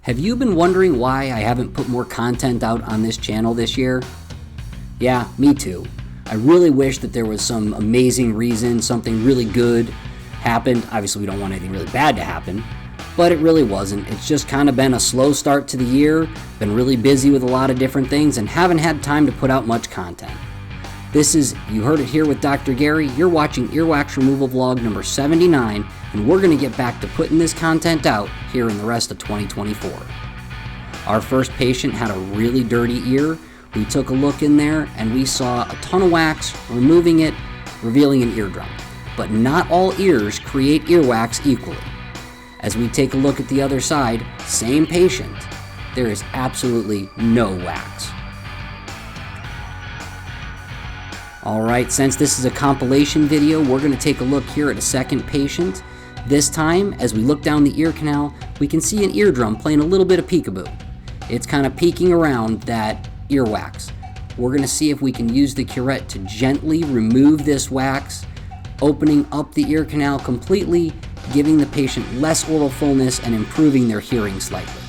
Have you been wondering why I haven't put more content out on this channel this year? Yeah, me too. I really wish that there was some amazing reason, something really good happened. Obviously, we don't want anything really bad to happen, but it really wasn't. It's just kind of been a slow start to the year, been really busy with a lot of different things, and haven't had time to put out much content. This is You Heard It Here with Dr. Gary. You're watching earwax removal vlog number 79, and we're going to get back to putting this content out here in the rest of 2024. Our first patient had a really dirty ear. We took a look in there and we saw a ton of wax, removing it, revealing an eardrum. But not all ears create earwax equally. As we take a look at the other side, same patient, there is absolutely no wax. Alright, since this is a compilation video, we're going to take a look here at a second patient. This time, as we look down the ear canal, we can see an eardrum playing a little bit of peekaboo. It's kind of peeking around that earwax. We're going to see if we can use the curette to gently remove this wax, opening up the ear canal completely, giving the patient less oral fullness and improving their hearing slightly.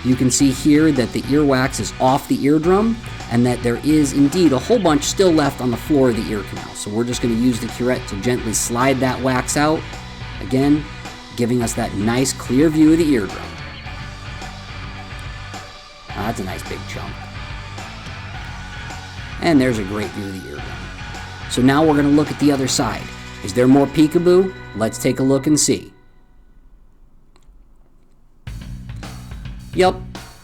You can see here that the earwax is off the eardrum and that there is indeed a whole bunch still left on the floor of the ear canal. So we're just going to use the curette to gently slide that wax out, again, giving us that nice clear view of the eardrum. Now that's a nice big chunk. And there's a great view of the eardrum. So now we're going to look at the other side. Is there more peekaboo? Let's take a look and see. Yep,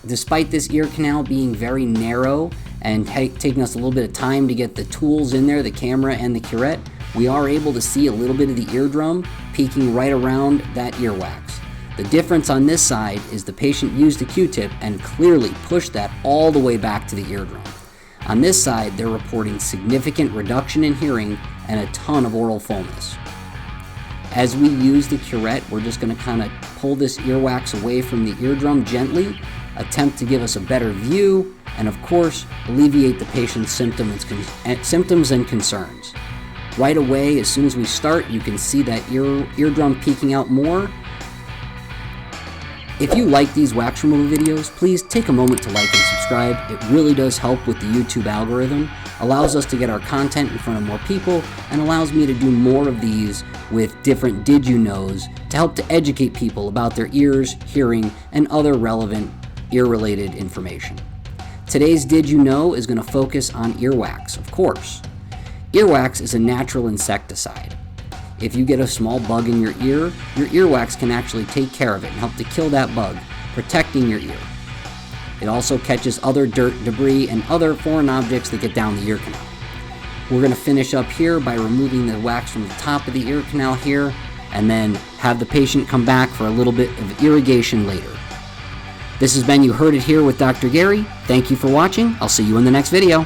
despite this ear canal being very narrow and taking us a little bit of time to get the tools in there, the camera and the curette, we are able to see a little bit of the eardrum peeking right around that earwax. The difference on this side is the patient used a Q-tip and clearly pushed that all the way back to the eardrum. On this side, they're reporting significant reduction in hearing and a ton of oral fullness. As we use the curette, we're just going to kind of pull this earwax away from the eardrum gently, attempt to give us a better view, and of course, alleviate the patient's symptoms and concerns. Right away, as soon as we start, you can see that eardrum peeking out more. If you like these wax removal videos, please take a moment to like and subscribe. It really does help with the YouTube algorithm, allows us to get our content in front of more people, and allows me to do more of these with different Did You Knows to help to educate people about their ears, hearing, and other relevant ear-related information. Today's Did You Know is going to focus on earwax, of course. Earwax is a natural insecticide. If you get a small bug in your earwax can actually take care of it and help to kill that bug, protecting your ear. It also catches other dirt, debris, and other foreign objects that get down the ear canal. We're going to finish up here by removing the wax from the top of the ear canal here, and then have the patient come back for a little bit of irrigation later. This has been You Heard It Here with Dr. Gary. Thank you for watching. I'll see you in the next video.